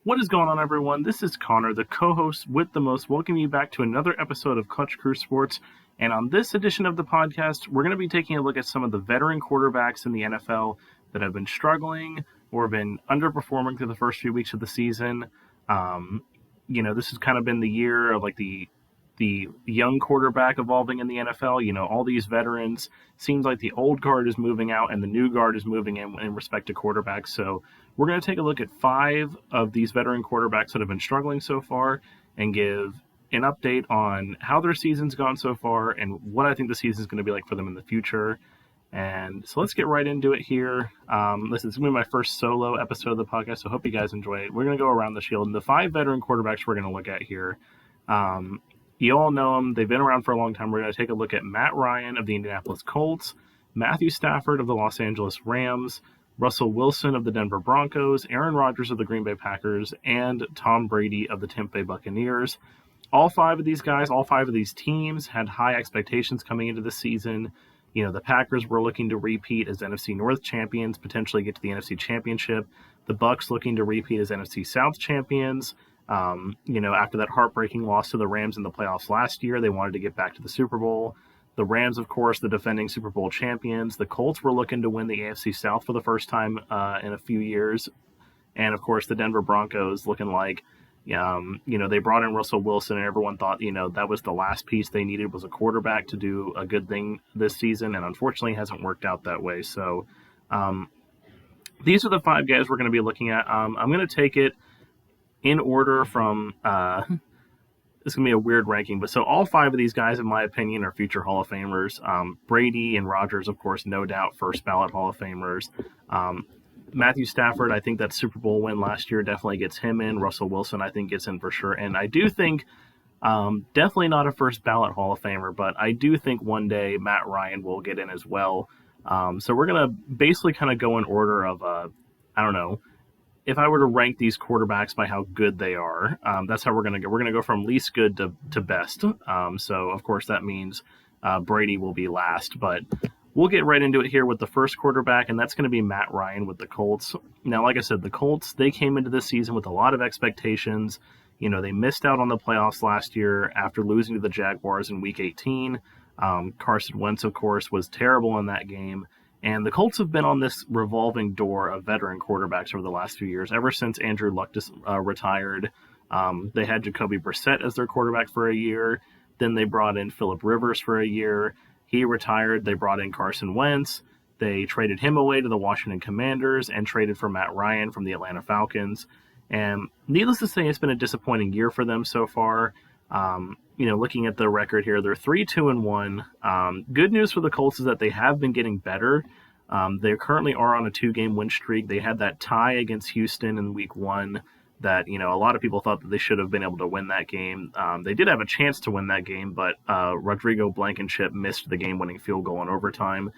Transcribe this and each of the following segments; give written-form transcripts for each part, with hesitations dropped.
What is going on, everyone? This is Connor, the co-host with the most, welcoming you back to another episode of Clutch Crew Sports. And on this edition of the podcast, we're going to be taking a look at some of the veteran quarterbacks in the NFL that have been struggling or been underperforming through the first few weeks of the season. This has kind of been the year of the young quarterback evolving in the NFL. All these veterans, seems like the old guard is moving out and the new guard is moving in respect to quarterbacks. So we're going to take a look at 5 of these veteran quarterbacks that have been struggling so far and give an update on how their season's gone so far and what I think the season is going to be like for them in the future. And so let's get right into it here. This is going to be my first solo episode of the podcast, so I hope you guys enjoy it. We're going to go around the shield. And the 5 veteran quarterbacks we're going to look at here, you all know them. They've been around for a long time. We're going to take a look at Matt Ryan of the Indianapolis Colts, Matthew Stafford of the Los Angeles Rams, Russell Wilson of the Denver Broncos, Aaron Rodgers of the Green Bay Packers, and Tom Brady of the Tampa Bay Buccaneers. All 5 of these guys, all 5 of these teams had high expectations coming into the season. The Packers were looking to repeat as NFC North champions, potentially get to the NFC Championship. The Bucs looking to repeat as NFC South champions. After that heartbreaking loss to the Rams in the playoffs last year, they wanted to get back to the Super Bowl. The Rams, of course, the defending Super Bowl champions. The Colts were looking to win the AFC South for the first time in a few years. And, of course, the Denver Broncos looking like, they brought in Russell Wilson, and everyone thought, that was the last piece they needed was a quarterback to do a good thing this season. And unfortunately, it hasn't worked out that way. So these are the 5 guys we're going to be looking at. I'm going to take it in order from this is going to be a weird ranking, but so all 5 of these guys, in my opinion, are future Hall of Famers. Brady and Rodgers, of course, no doubt first ballot Hall of Famers. Matthew Stafford, I think that Super Bowl win last year definitely gets him in. Russell Wilson, I think, gets in for sure. And I do think definitely not a first ballot Hall of Famer, but I do think one day Matt Ryan will get in as well. So we're going to basically kind of go in order of, if I were to rank these quarterbacks by how good they are, that's how we're going to go. We're going to go from least good to best. So, of course, that means Brady will be last. But we'll get right into it here with the first quarterback, and that's going to be Matt Ryan with the Colts. Now, like I said, the Colts, they came into this season with a lot of expectations. They missed out on the playoffs last year after losing to the Jaguars in Week 18. Carson Wentz, of course, was terrible in that game. And the Colts have been on this revolving door of veteran quarterbacks over the last few years. Ever since Andrew Luck retired, they had Jacoby Brissett as their quarterback for a year. Then they brought in Phillip Rivers for a year. He retired. They brought in Carson Wentz. They traded him away to the Washington Commanders and traded for Matt Ryan from the Atlanta Falcons. And needless to say, it's been a disappointing year for them so far. Looking at the record here, they're 3-2-1. Good news for the Colts is that they have been getting better. They currently are on a 2-game win streak. They had that tie against Houston in Week 1 that, a lot of people thought that they should have been able to win that game. They did have a chance to win that game, but Rodrigo Blankenship missed the game-winning field goal in overtime.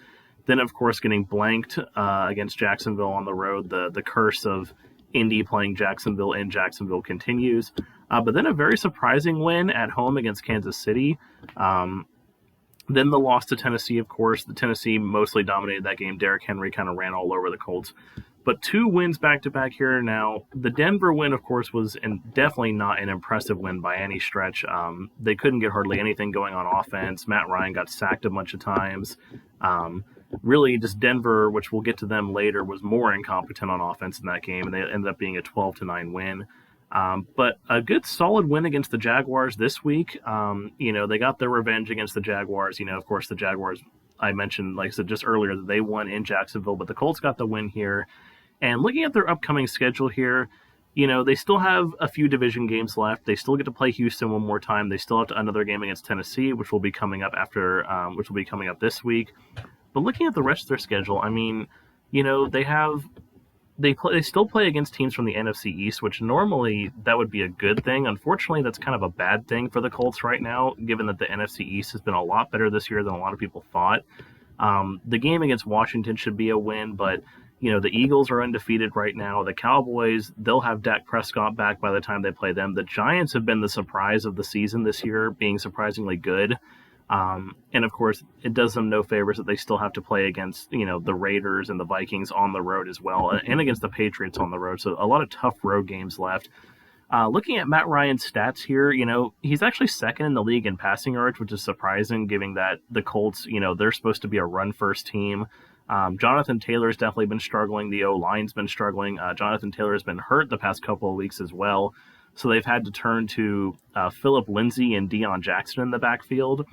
Then, of course, getting blanked against Jacksonville on the road. The curse of Indy playing Jacksonville in Jacksonville continues. But then a very surprising win at home against Kansas City. Then the loss to Tennessee, of course. The Tennessee mostly dominated that game. Derrick Henry kind of ran all over the Colts. But 2 wins back-to-back here now. The Denver win, of course, was definitely not an impressive win by any stretch. They couldn't get hardly anything going on offense. Matt Ryan got sacked a bunch of times. Really, just Denver, which we'll get to them later, was more incompetent on offense in that game, and they ended up being a 12-9 win. But a good solid win against the Jaguars this week. They got their revenge against the Jaguars. Of course, the Jaguars, I mentioned, like I said just earlier, that they won in Jacksonville, but the Colts got the win here. And looking at their upcoming schedule here, they still have a few division games left. They still get to play Houston one more time. They still have another game against Tennessee, which will be coming up this week. But looking at the rest of their schedule, they still play against teams from the NFC East, which normally that would be a good thing. Unfortunately, that's kind of a bad thing for the Colts right now, given that the NFC East has been a lot better this year than a lot of people thought. The game against Washington should be a win, but the Eagles are undefeated right now. The Cowboys, they'll have Dak Prescott back by the time they play them. The Giants have been the surprise of the season this year, being surprisingly good. And of course, it does them no favors that they still have to play against, the Raiders and the Vikings on the road as well, and against the Patriots on the road. So a lot of tough road games left. Looking at Matt Ryan's stats here, he's actually second in the league in passing yards, which is surprising given that the Colts, they're supposed to be a run-first team. Jonathan Taylor's definitely been struggling. The O-line's been struggling. Jonathan Taylor has been hurt the past couple of weeks as well. So they've had to turn to Phillip Lindsay and Deion Jackson in the backfield.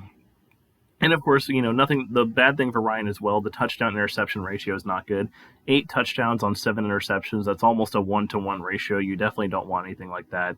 And of course, the bad thing for Ryan as well, the touchdown interception ratio is not good. 8 touchdowns on 7 interceptions. That's almost a 1-to-1 ratio. You definitely don't want anything like that.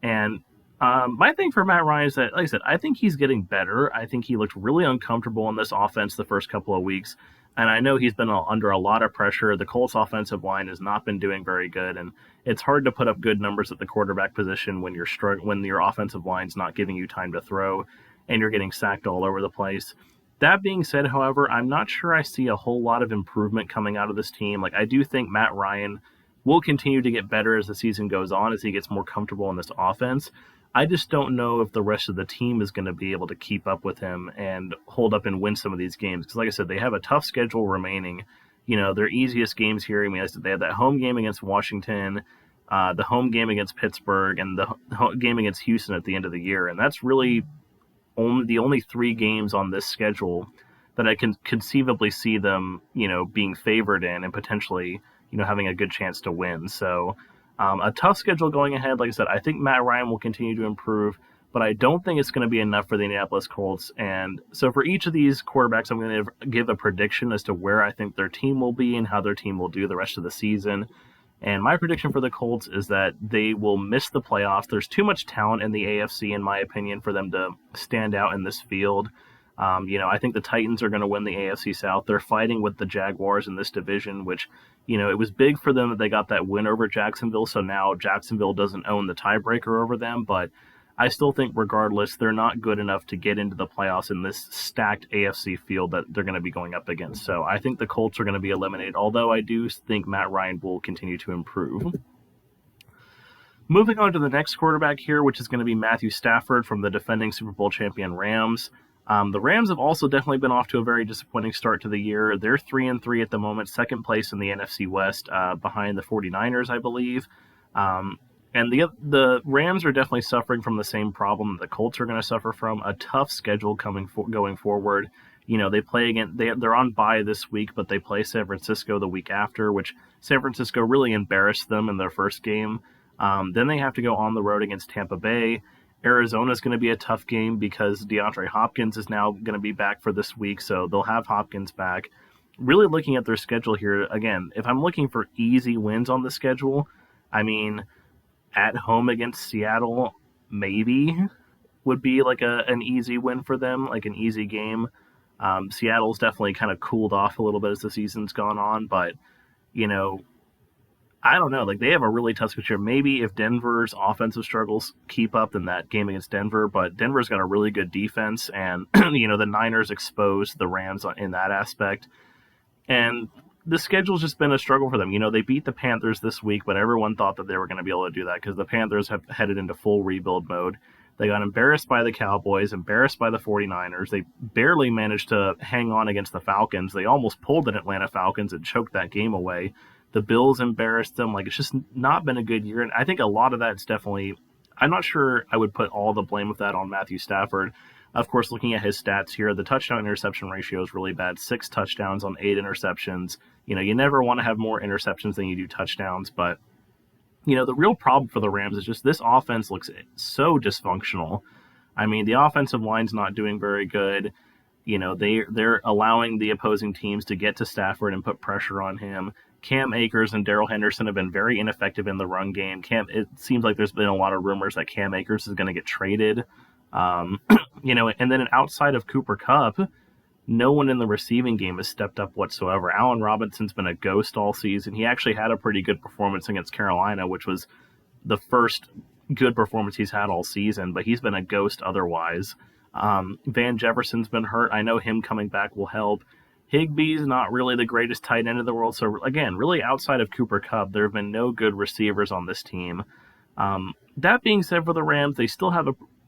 And my thing for Matt Ryan is that, like I said, I think he's getting better. I think he looked really uncomfortable in this offense the first couple of weeks. And I know he's been under a lot of pressure. The Colts offensive line has not been doing very good. And it's hard to put up good numbers at the quarterback position when when your offensive line's not giving you time to throw and you're getting sacked all over the place. That being said, however, I'm not sure I see a whole lot of improvement coming out of this team. Like, I do think Matt Ryan will continue to get better as the season goes on, as he gets more comfortable in this offense. I just don't know if the rest of the team is going to be able to keep up with him and hold up and win some of these games. Because like I said, they have a tough schedule remaining. Their easiest games here, they have that home game against Washington, the home game against Pittsburgh, and the game against Houston at the end of the year. And that's really the only 3 games on this schedule that I can conceivably see them, being favored in and potentially, having a good chance to win. So a tough schedule going ahead. Like I said, I think Matt Ryan will continue to improve, but I don't think it's going to be enough for the Indianapolis Colts. And so for each of these quarterbacks, I'm going to give a prediction as to where I think their team will be and how their team will do the rest of the season. And my prediction for the Colts is that they will miss the playoffs. There's too much talent in the AFC, in my opinion, for them to stand out in this field. I think the Titans are going to win the AFC South. They're fighting with the Jaguars in this division, which, it was big for them that they got that win over Jacksonville. So now Jacksonville doesn't own the tiebreaker over them. But I still think regardless, they're not good enough to get into the playoffs in this stacked AFC field that they're going to be going up against. So I think the Colts are going to be eliminated, although I do think Matt Ryan will continue to improve. Moving on to the next quarterback here, which is going to be Matthew Stafford from the defending Super Bowl champion Rams. The Rams have also definitely been off to a very disappointing start to the year. They're 3-3 at the moment, second place in the NFC West, behind the 49ers, I believe. And the Rams are definitely suffering from the same problem the Colts are going to suffer from, a tough schedule going forward. They play again. They're on bye this week, but they play San Francisco the week after, which San Francisco really embarrassed them in their first game. Then they have to go on the road against Tampa Bay. Arizona is going to be a tough game because DeAndre Hopkins is now going to be back for this week, so they'll have Hopkins back. Really looking at their schedule here, again, if I'm looking for easy wins on the schedule, at home against Seattle maybe would be like an easy win for them, like an easy game. Seattle's definitely kind of cooled off a little bit as the season's gone on, but, I don't know. Like, they have a really tough schedule. Maybe if Denver's offensive struggles keep up in that game against Denver, but Denver's got a really good defense, and, the Niners exposed the Rams in that aspect. And the schedule's just been a struggle for them. They beat the Panthers this week, but everyone thought that they were going to be able to do that because the Panthers have headed into full rebuild mode. They got embarrassed by the Cowboys, embarrassed by the 49ers. They barely managed to hang on against the Falcons. They almost pulled the Atlanta Falcons and choked that game away. The Bills embarrassed them. Like, it's just not been a good year. And I think a lot of that's definitely, I'm not sure I would put all the blame of that on Matthew Stafford. Of course, looking at his stats here, the touchdown interception ratio is really bad. 6 touchdowns on 8 interceptions. You never want to have more interceptions than you do touchdowns. But, the real problem for the Rams is just this offense looks so dysfunctional. The offensive line's not doing very good. They're allowing the opposing teams to get to Stafford and put pressure on him. Cam Akers and Darrell Henderson have been very ineffective in the run game. It seems like there's been a lot of rumors that Cam Akers is going to get traded. And then outside of Cooper Kupp, no one in the receiving game has stepped up whatsoever. Allen Robinson's been a ghost all season. He actually had a pretty good performance against Carolina, which was the first good performance he's had all season, but he's been a ghost otherwise. Van Jefferson's been hurt. I know him coming back will help. Higbee's not really the greatest tight end in the world. So, again, really outside of Cooper Kupp, there have been no good receivers on this team. That being said, for the Rams, they still have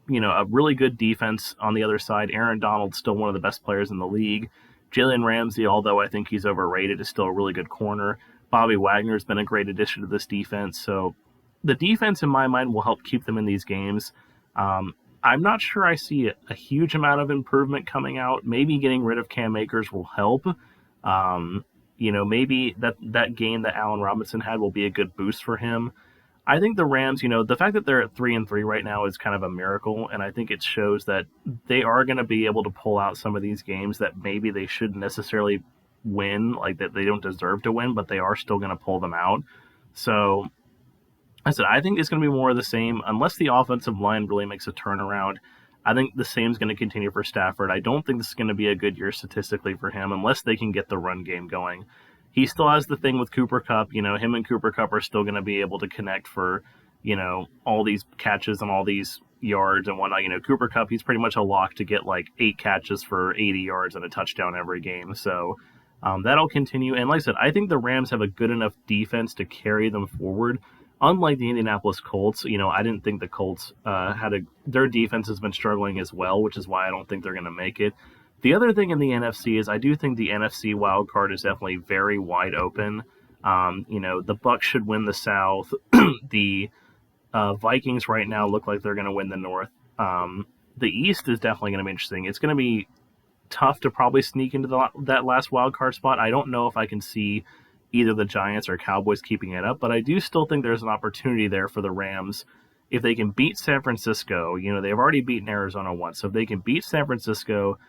a really good defense on the other side. Aaron Donald's still one of the best players in the league. Jalen Ramsey, although I think he's overrated, is still a really good corner. Bobby Wagner's been a great addition to this defense. So the defense, in my mind, will help keep them in these games. I'm not sure I see a huge amount of improvement coming out. Maybe getting rid of Cam Akers will help. Maybe that game that Allen Robinson had will be a good boost for him. I think the Rams, the fact that they're at 3-3 right now is kind of a miracle, and I think it shows that they are going to be able to pull out some of these games that maybe they shouldn't necessarily win, like that they don't deserve to win, but they are still going to pull them out. So, I think it's going to be more of the same, unless the offensive line really makes a turnaround. I think the same is going to continue for Stafford. I don't think this is going to be a good year statistically for him unless they can get the run game going. He still has the thing with Cooper Kupp. Him and Cooper Kupp are still going to be able to connect for, all these catches and all these yards and whatnot. Cooper Kupp, he's pretty much a lock to get like 8 catches for 80 yards and a touchdown every game. So that'll continue. And like I said, I think the Rams have a good enough defense to carry them forward. Unlike the Indianapolis Colts, I didn't think the Colts their defense has been struggling as well, which is why I don't think they're going to make it. The other thing in the NFC is I do think the NFC wild card is definitely very wide open. The Bucs should win the South. The Vikings right now look like they're going to win the North. The East is definitely going to be interesting. It's going to be tough to probably sneak into that last wild card spot. I don't know if I can see either the Giants or Cowboys keeping it up, but I do still think there's an opportunity there for the Rams. If they can beat San Francisco, they've already beaten Arizona once, so if they can beat San Francisco,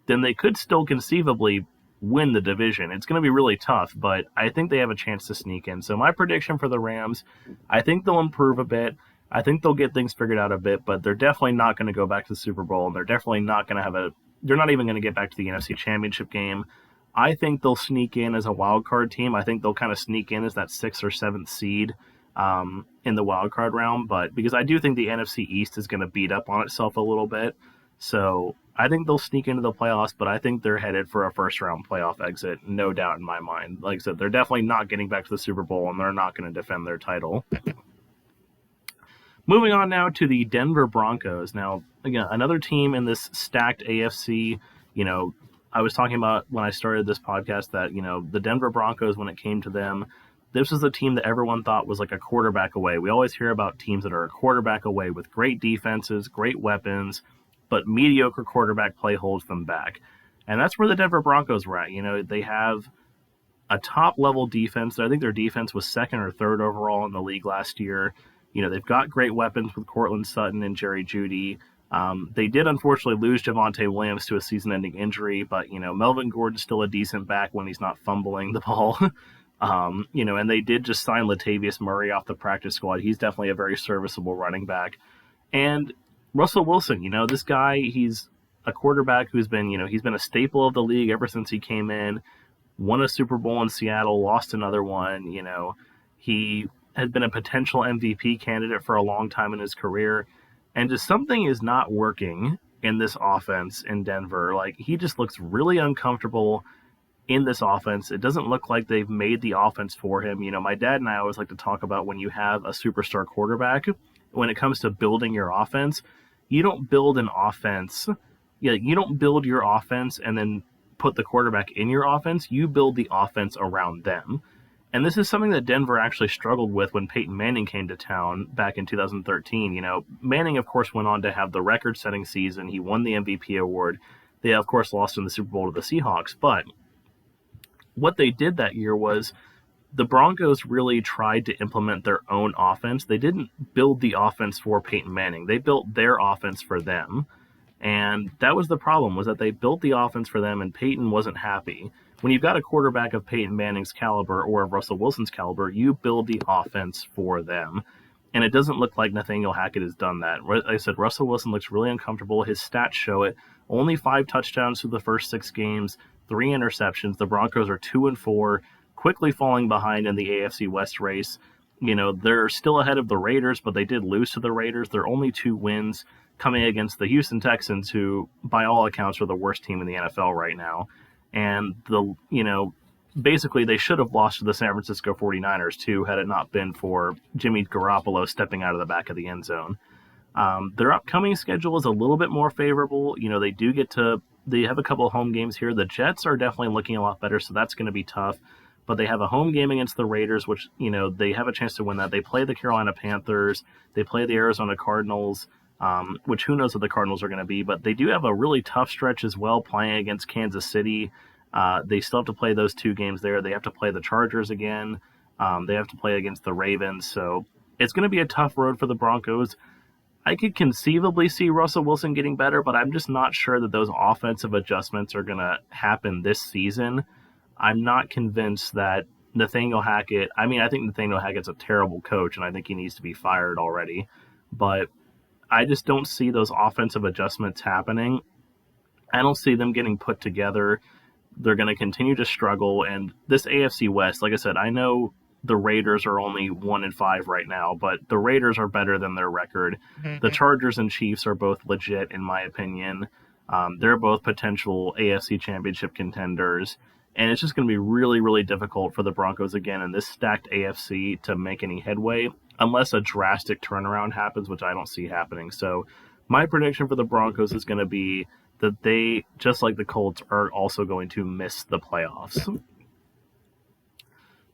then they could still conceivably win the division. It's going to be really tough, but I think they have a chance to sneak in. So my prediction for the Rams, I think they'll improve a bit. I think they'll get things figured out a bit, but they're definitely not going to go back to the Super Bowl, and they're definitely not going to they're not even going to get back to the NFC Championship game. I think they'll sneak in as a wild card team. I think they'll kind of sneak in as that 6th or 7th seed in the wild card round, but because I do think the NFC East is going to beat up on itself a little bit. So I think they'll sneak into the playoffs, but I think they're headed for a first-round playoff exit, no doubt in my mind. Like I said, they're definitely not getting back to the Super Bowl, and they're not going to defend their title. Moving on now to the Denver Broncos. Now, again, another team in this stacked AFC. I was talking about when I started this podcast that, the Denver Broncos, when it came to them, this was a team that everyone thought was like a quarterback away. We always hear about teams that are a quarterback away with great defenses, great weapons, but mediocre quarterback play holds them back. And that's where the Denver Broncos were at. They have a top-level defense. I think their defense was 2nd or 3rd overall in the league last year. They've got great weapons with Cortland Sutton and Jerry Jeudy. They did unfortunately lose Javonte Williams to a season-ending injury, but, Melvin Gordon's still a decent back when he's not fumbling the ball. And they did just sign Latavius Murray off the practice squad. He's definitely a very serviceable running back. And Russell Wilson, this guy, he's a quarterback who's been, he's been a staple of the league ever since he came in, won a Super Bowl in Seattle, lost another one. He had been a potential MVP candidate for a long time in his career. And just something is not working in this offense in Denver. Like, he just looks really uncomfortable in this offense. It doesn't look like they've made the offense for him. My dad and I always like to talk about when you have a superstar quarterback, when it comes to building your offense, you don't build an offense. You don't build your offense and then put the quarterback in your offense. You build the offense around them. And this is something that Denver actually struggled with when Peyton Manning came to town back in 2013. Manning, of course, went on to have the record-setting season. He won the MVP award. They, of course, lost in the Super Bowl to the Seahawks. But what they did that year was the Broncos really tried to implement their own offense. They didn't build the offense for Peyton Manning. They built their offense for them. And that was the problem, was that they built the offense for them, and Peyton wasn't happy. When you've got a quarterback of Peyton Manning's caliber or of Russell Wilson's caliber, you build the offense for them. And it doesn't look like Nathaniel Hackett has done that. Like I said, Russell Wilson looks really uncomfortable. His stats show it. Only 5 touchdowns through the first 6 games, 3 interceptions. The Broncos are 2-4, quickly falling behind in the AFC West race. They're still ahead of the Raiders, but they did lose to the Raiders. They're only 2 wins coming against the Houston Texans, who, by all accounts, are the worst team in the NFL right now. And basically they should have lost to the San Francisco 49ers too, had it not been for Jimmy Garoppolo stepping out of the back of the end zone. Their upcoming schedule is a little bit more favorable. They have a couple of home games here. The Jets are definitely looking a lot better, so that's going to be tough. But they have a home game against the Raiders, which, they have a chance to win that. They play the Carolina Panthers. They play the Arizona Cardinals, which who knows what the Cardinals are going to be. But they do have a really tough stretch as well, playing against Kansas City. They still have to play those two games there. They have to play the Chargers again. They have to play against the Ravens. So it's going to be a tough road for the Broncos. I could conceivably see Russell Wilson getting better, but I'm just not sure that those offensive adjustments are going to happen this season. I'm not convinced that Nathaniel Hackett, I think Nathaniel Hackett's a terrible coach, and I think he needs to be fired already. But I just don't see those offensive adjustments happening. I don't see them getting put together. They're going to continue to struggle. And this AFC West, like I said, I know the Raiders are only 1-5 right now, but the Raiders are better than their record. Mm-hmm. The Chargers and Chiefs are both legit, in my opinion. They're both potential AFC Championship contenders. And it's just going to be really, really difficult for the Broncos again in this stacked AFC to make any headway unless a drastic turnaround happens, which I don't see happening. So my prediction for the Broncos is going to be that they, just like the Colts, are also going to miss the playoffs.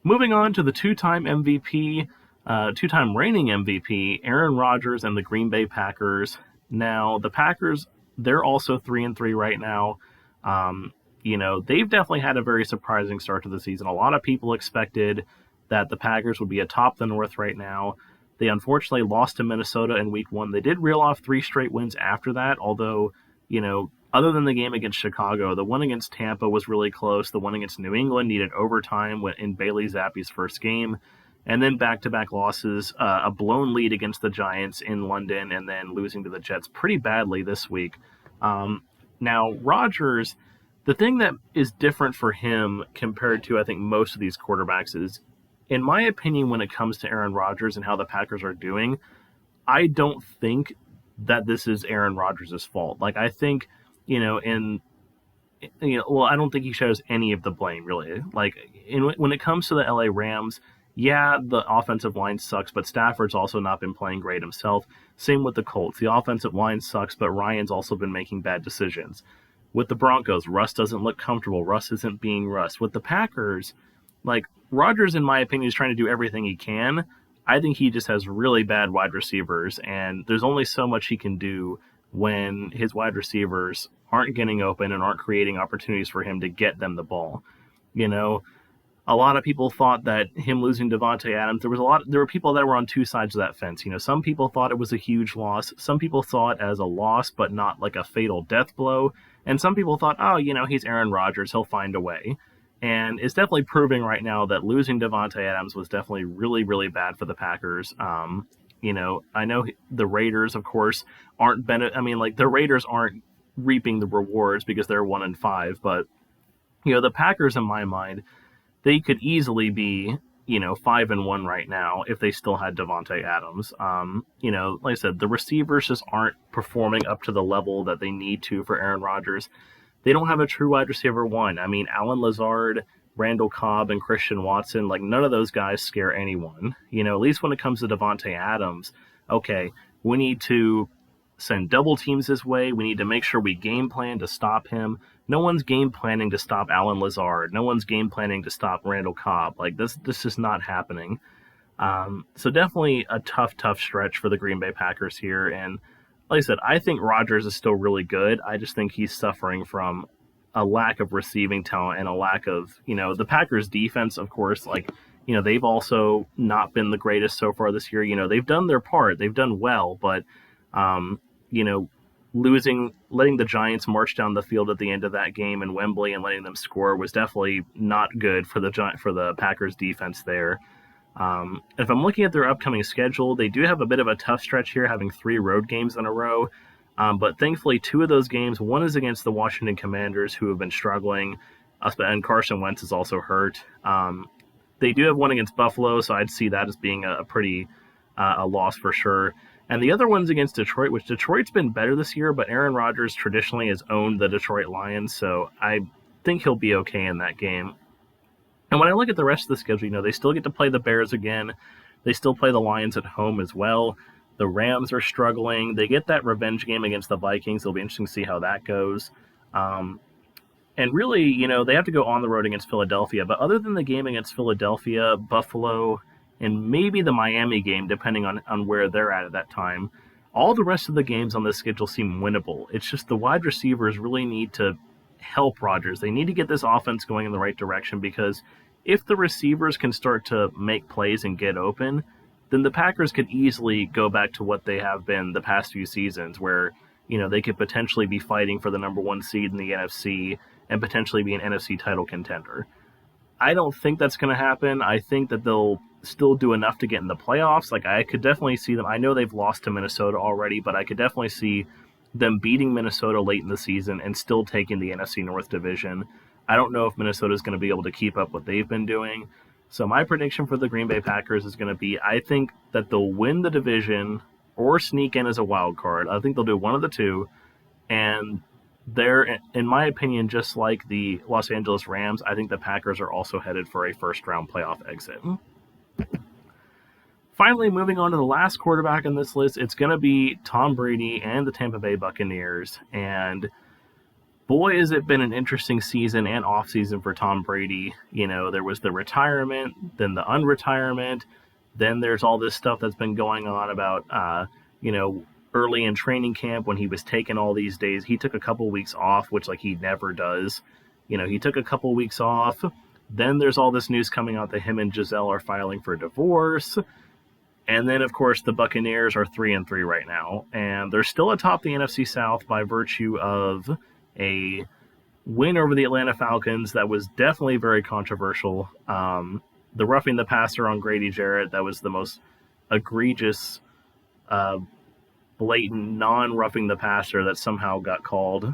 Moving on to the two-time reigning MVP, Aaron Rodgers and the Green Bay Packers. Now, the Packers, they're also 3-3 right now. They've definitely had a very surprising start to the season. A lot of people expected that the Packers would be atop the North right now. They unfortunately lost to Minnesota in Week 1. They did reel off 3 straight wins after that, although, other than the game against Chicago, the one against Tampa was really close. The one against New England needed overtime in Bailey Zappe's first game. And then back-to-back losses, a blown lead against the Giants in London, and then losing to the Jets pretty badly this week. Now, Rodgers, the thing that is different for him compared to, I think, most of these quarterbacks is, in my opinion, when it comes to Aaron Rodgers and how the Packers are doing, I don't think that this is Aaron Rodgers' fault. Like, I think, I don't think he shows any of the blame, really. Like, when it comes to the LA Rams, yeah, the offensive line sucks, but Stafford's also not been playing great himself. Same with the Colts. The offensive line sucks, but Ryan's also been making bad decisions. With the Broncos, Russ doesn't look comfortable. Russ isn't being Russ. With the Packers, like, Rodgers, in my opinion, is trying to do everything he can. I think he just has really bad wide receivers, and there's only so much he can do when his wide receivers aren't getting open and aren't creating opportunities for him to get them the ball. A lot of people thought that him losing Davante Adams, there were people that were on two sides of that fence. Some people thought it was a huge loss. Some people saw it as a loss, but not like a fatal death blow. And some people thought, he's Aaron Rodgers, he'll find a way. And it's definitely proving right now that losing Davante Adams was definitely really, really bad for the Packers. I know the Raiders, of course, the Raiders aren't reaping the rewards because they're 1-5, but the Packers, in my mind, they could easily be 5-1 right now if they still had Davante Adams. Like I said, the receivers just aren't performing up to the level that they need to for Aaron Rodgers. They don't have a true wide receiver one. Allen Lazard, Randall Cobb, and Christian Watson, like, none of those guys scare anyone. At least when it comes to Davante Adams, okay, we need to send double teams his way. We need to make sure we game plan to stop him. No one's game planning to stop Allen Lazard. No one's game planning to stop Randall Cobb. Like, this is not happening. So definitely a tough stretch for the Green Bay Packers here. And like I said, I think Rodgers is still really good. I just think he's suffering from a lack of receiving talent and a lack of, the Packers defense, of course, they've also not been the greatest so far this year. They've done their part. They've done well, but, letting the Giants march down the field at the end of that game in Wembley and letting them score was definitely not good for the Packers defense there. If I'm looking at their upcoming schedule, they do have a bit of a tough stretch here, having 3 road games in a row. But thankfully, 2 of those games, one is against the Washington Commanders, who have been struggling, and Carson Wentz is also hurt. They do have one against Buffalo, so I'd see that as being a pretty a loss for sure. And the other one's against Detroit, which Detroit's been better this year, but Aaron Rodgers traditionally has owned the Detroit Lions, so I think he'll be okay in that game. And when I look at the rest of the schedule, they still get to play the Bears again. They still play the Lions at home as well. The Rams are struggling. They get that revenge game against the Vikings. It'll be interesting to see how that goes. And really, they have to go on the road against Philadelphia. But other than the game against Philadelphia, Buffalo, and maybe the Miami game, depending on where they're at that time, all the rest of the games on this schedule seem winnable. It's just the wide receivers really need to help Rodgers. They need to get this offense going in the right direction, because if the receivers can start to make plays and get open, then the Packers could easily go back to what they have been the past few seasons, where they could potentially be fighting for the number one seed in the NFC and potentially be an NFC title contender. I don't think that's going to happen. I think that they'll still do enough to get in the playoffs. Like, I could definitely see them. I know they've lost to Minnesota already, but I could definitely see them beating Minnesota late in the season and still taking the NFC North division. I don't know if Minnesota is going to be able to keep up what they've been doing. So my prediction for the Green Bay Packers is going to be, I think that they'll win the division or sneak in as a wild card. I think they'll do one of the two. And they're, in my opinion, just like the Los Angeles Rams, I think the Packers are also headed for a first-round playoff exit. Finally, moving on to the last quarterback on this list, it's going to be Tom Brady and the Tampa Bay Buccaneers. And boy, has it been an interesting season and offseason for Tom Brady. There was the retirement, then the unretirement, then there's all this stuff that's been going on about, early in training camp when he was taking all these days. He took a couple weeks off, which he never does. He took a couple weeks off. Then there's all this news coming out that him and Giselle are filing for divorce. And then, of course, the Buccaneers are 3-3 right now. And they're still atop the NFC South by virtue of a win over the Atlanta Falcons that was definitely very controversial. The roughing the passer on Grady Jarrett, that was the most egregious, blatant non-roughing the passer that somehow got called.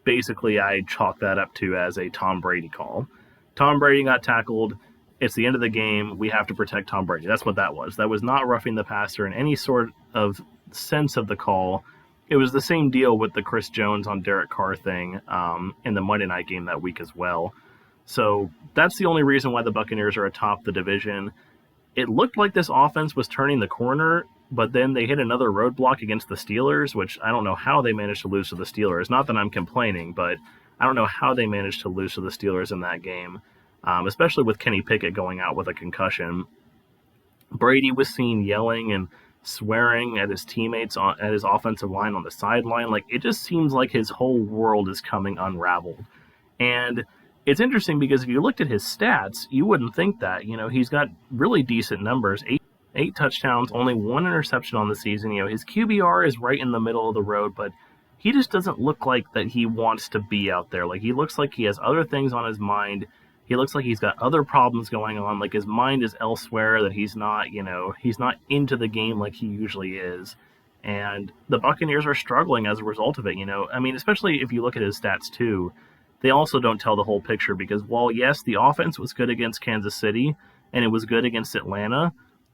Basically, I chalk that up to as a Tom Brady call. Tom Brady got tackled. It's the end of the game. We have to protect Tom Brady. That's what that was. That was not roughing the passer in any sort of sense of the call. It was the same deal with the Chris Jones on Derek Carr thing in the Monday night game that week as well. So that's the only reason why the Buccaneers are atop the division. It looked like this offense was turning the corner, but then they hit another roadblock against the Steelers, which I don't know how they managed to lose to the Steelers. Not that I'm complaining, but I don't know how they managed to lose to the Steelers in that game, especially with Kenny Pickett going out with a concussion. Brady was seen yelling and swearing at his teammates at his offensive line on the sideline. It just seems like his whole world is coming unraveled. And it's interesting because if you looked at his stats, you wouldn't think that. He's got really decent numbers. Eight touchdowns, only one interception on the season. His QBR is right in the middle of the road, but he just doesn't look like that he wants to be out there. He looks like he has other things on his mind. He looks like he's got other problems going on. His mind is elsewhere, that he's not, he's not into the game like he usually is. And the Buccaneers are struggling as a result of it, especially if you look at his stats too. They also don't tell the whole picture because while, yes, the offense was good against Kansas City and it was good against Atlanta,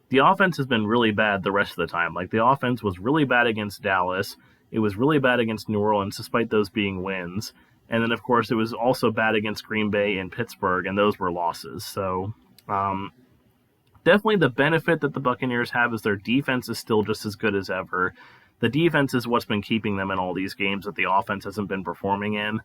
the offense has been really bad the rest of the time. The offense was really bad against Dallas. It was really bad against New Orleans, despite those being wins. And then, of course, it was also bad against Green Bay and Pittsburgh, and those were losses. So definitely the benefit that the Buccaneers have is their defense is still just as good as ever. The defense is what's been keeping them in all these games that the offense hasn't been performing in.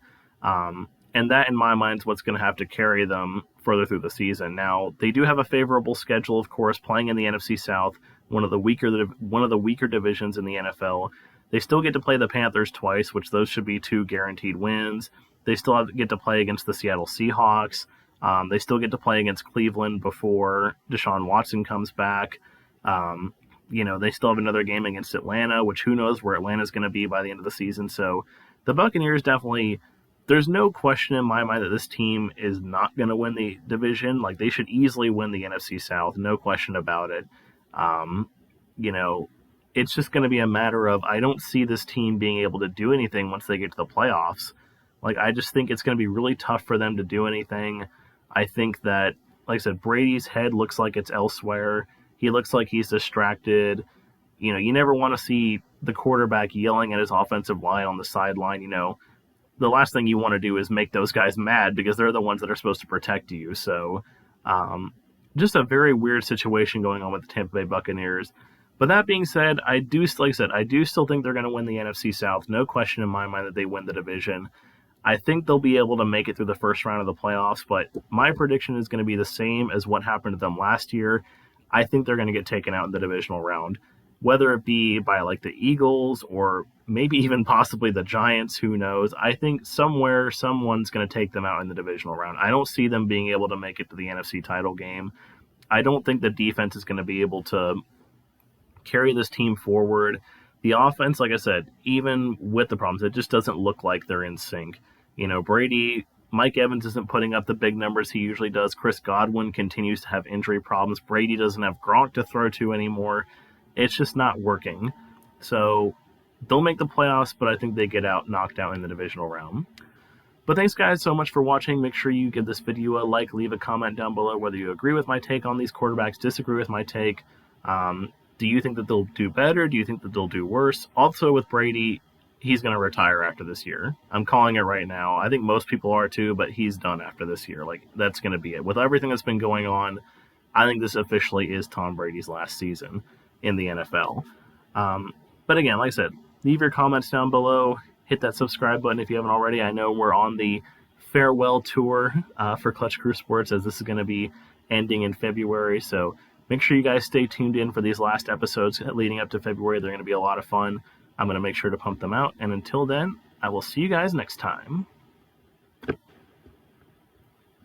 And that, in my mind, is what's going to have to carry them further through the season. Now, they do have a favorable schedule, of course, playing in the NFC South, one of the weaker divisions in the NFL. They still get to play the Panthers twice, which those should be 2 guaranteed wins. They still get to play against the Seattle Seahawks. They still get to play against Cleveland before Deshaun Watson comes back. They still have another game against Atlanta, which who knows where Atlanta's going to be by the end of the season. So the Buccaneers definitely, there's no question in my mind that this team is not going to win the division. They should easily win the NFC South, no question about it. It's just going to be a matter of, I don't see this team being able to do anything once they get to the playoffs. I just think it's going to be really tough for them to do anything. I think that, like I said, Brady's head looks like it's elsewhere. He looks like he's distracted. You never want to see the quarterback yelling at his offensive line on the sideline. The last thing you want to do is make those guys mad because they're the ones that are supposed to protect you. So just a very weird situation going on with the Tampa Bay Buccaneers. But that being said, I do still think they're going to win the NFC South. No question in my mind that they win the division. I think they'll be able to make it through the first round of the playoffs, but my prediction is going to be the same as what happened to them last year. I think they're going to get taken out in the divisional round, whether it be by like the Eagles or maybe even possibly the Giants, who knows. I think someone's going to take them out in the divisional round. I don't see them being able to make it to the NFC title game. I don't think the defense is going to be able to carry this team forward. The offense, like I said, even with the problems, it just doesn't look like they're in sync. Brady, Mike Evans isn't putting up the big numbers he usually does. Chris Godwin continues to have injury problems. Brady doesn't have Gronk to throw to anymore. It's just not working. So they'll make the playoffs, but I think they get knocked out in the divisional round. But thanks, guys, so much for watching. Make sure you give this video a like, leave a comment down below whether you agree with my take on these quarterbacks, disagree with my take. Do you think that they'll do better? Do you think that they'll do worse? Also, with Brady, he's going to retire after this year. I'm calling it right now. I think most people are too, but he's done after this year. That's going to be it. With everything that's been going on, I think this officially is Tom Brady's last season in the NFL. But again, like I said, leave your comments down below. Hit that subscribe button if you haven't already. I know we're on the farewell tour for Clutch Crew Sports, as this is going to be ending in February. So make sure you guys stay tuned in for these last episodes leading up to February. They're going to be a lot of fun. I'm going to make sure to pump them out. And until then, I will see you guys next time.